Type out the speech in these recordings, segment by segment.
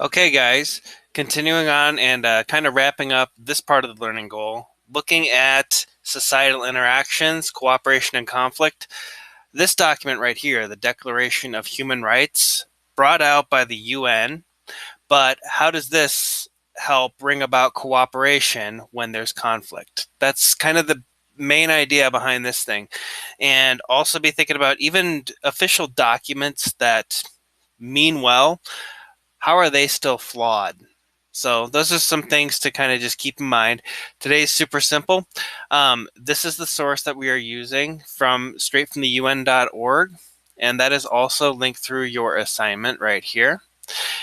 Okay, guys, continuing on and kind of wrapping up this part of the learning goal, looking at societal interactions, cooperation, and conflict. This document right here, the Declaration of Human Rights, brought out by the UN, but how does this help bring about cooperation when there's conflict? That's kind of the main idea behind this thing. And also be thinking about even official documents that mean well, how are they still flawed? So those are some things to kind of just keep in mind. Today's super simple. This is the source that we are using from straight from the UN.org, and that is also linked through your assignment right here.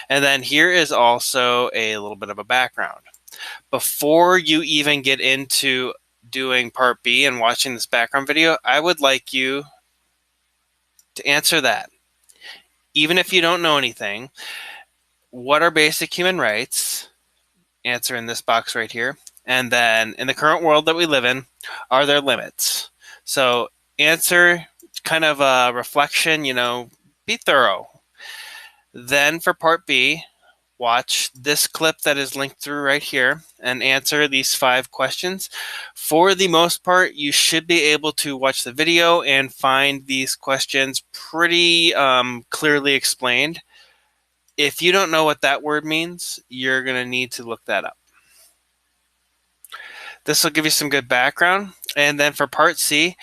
And then here is also a little bit of a background. Before you even get into doing part B and watching this background video, I would like you to answer that. Even if you don't know anything, what are basic human rights? Answer in this box right here. And then in the current world that we live in, are there limits? So answer kind of a reflection, be thorough. Then for part B, watch this clip that is linked through right here and answer these 5 questions. For the most part, you should be able to watch the video and find these questions pretty clearly explained. If you don't know what that word means, you're going to need to look that up. This will give you some good background. And then for part C,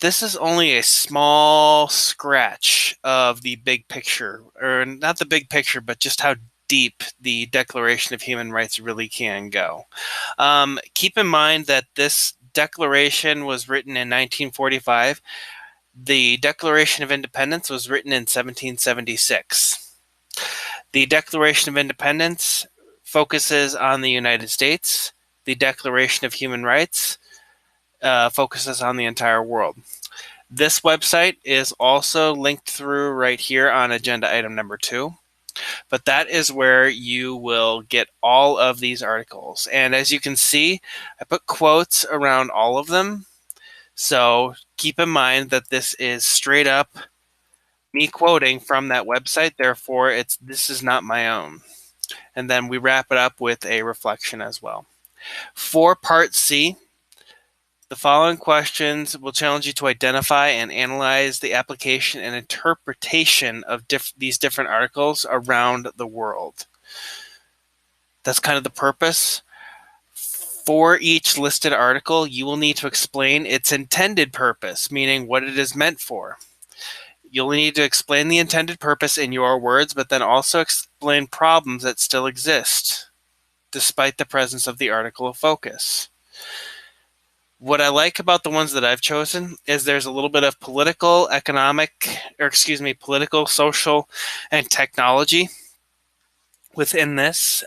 this is only a small scratch of the big picture, or not the big picture, but just how deep the Declaration of Human Rights really can go. Keep in mind that this declaration was written in 1945. The Declaration of Independence was written in 1776. The Declaration of Independence focuses on the United States. The Declaration of Human Rights focuses on the entire world. This website is also linked through right here on agenda item number 2. But that is where you will get all of these articles. And as you can see, I put quotes around all of them. So keep in mind that this is straight up me quoting from that website. Therefore, this is not my own. And then we wrap it up with a reflection as well. For part C, the following questions will challenge you to identify and analyze the application and interpretation of these different articles around the world. That's kind of the purpose. For each listed article, you will need to explain its intended purpose, meaning what it is meant for. You'll need to explain the intended purpose in your words, but then also explain problems that still exist, despite the presence of the article of focus. What I like about the ones that I've chosen is there's a little bit of political, social, and technology within this.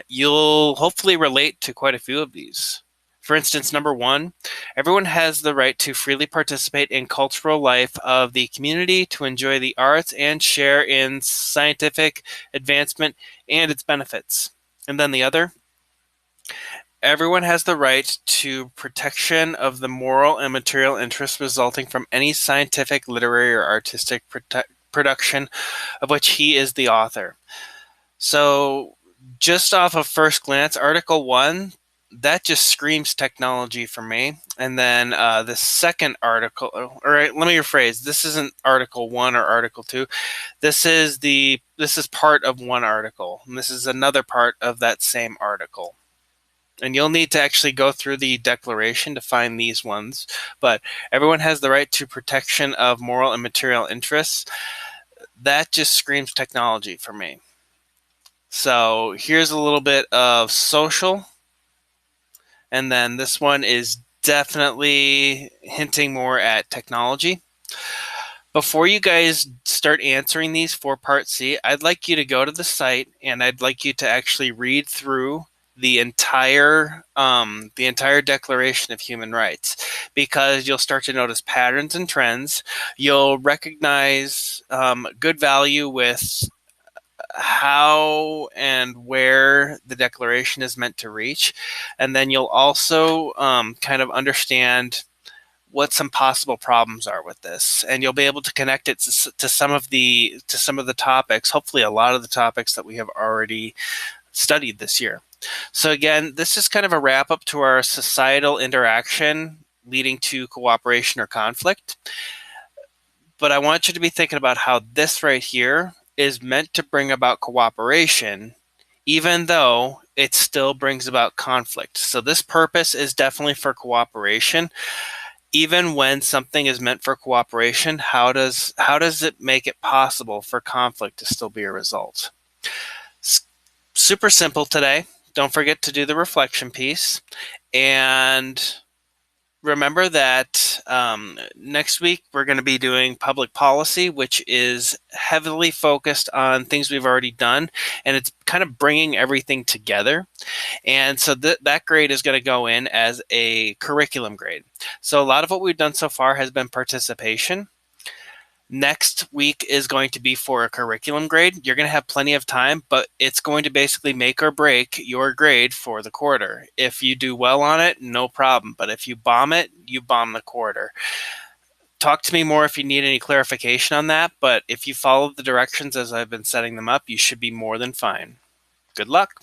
You'll hopefully relate to quite a few of these. For instance, number 1, everyone has the right to freely participate in cultural life of the community, to enjoy the arts, and share in scientific advancement and its benefits. And then the other, everyone has the right to protection of the moral and material interests resulting from any scientific, literary, or artistic production of which he is the author. So just off of first glance, Article 1, that just screams technology for me. And then the second article, or let me rephrase, this isn't Article 1 or Article 2. This is part of one article, and this is another part of that same article. And you'll need to actually go through the declaration to find these ones. But everyone has the right to protection of moral and material interests. That just screams technology for me. So here's a little bit of social. And then this one is definitely hinting more at technology. Before you guys start answering these for Part C, I'd like you to go to the site and I'd like you to actually read through the entire Declaration of Human Rights, because you'll start to notice patterns and trends. You'll recognize good value with how and where the Declaration is meant to reach, and then you'll also kind of understand what some possible problems are with this, and you'll be able to connect it to some of the topics, hopefully a lot of the topics that we have already studied this year. So again, this is kind of a wrap up to our societal interaction leading to cooperation or conflict. But I want you to be thinking about how this right here is meant to bring about cooperation, even though it still brings about conflict. So this purpose is definitely for cooperation. Even when something is meant for cooperation, how does it make it possible for conflict to still be a result? Super simple today. Don't forget to do the reflection piece. And remember that next week we're going to be doing public policy, which is heavily focused on things we've already done, and it's kind of bringing everything together. And so that grade is going to go in as a curriculum grade. So a lot of what we've done so far has been participation. Next week is going to be for a curriculum grade. You're going to have plenty of time, but it's going to basically make or break your grade for the quarter. If you do well on it, no problem. But if you bomb it, you bomb the quarter. Talk to me more if you need any clarification on that. But if you follow the directions as I've been setting them up, you should be more than fine. Good luck.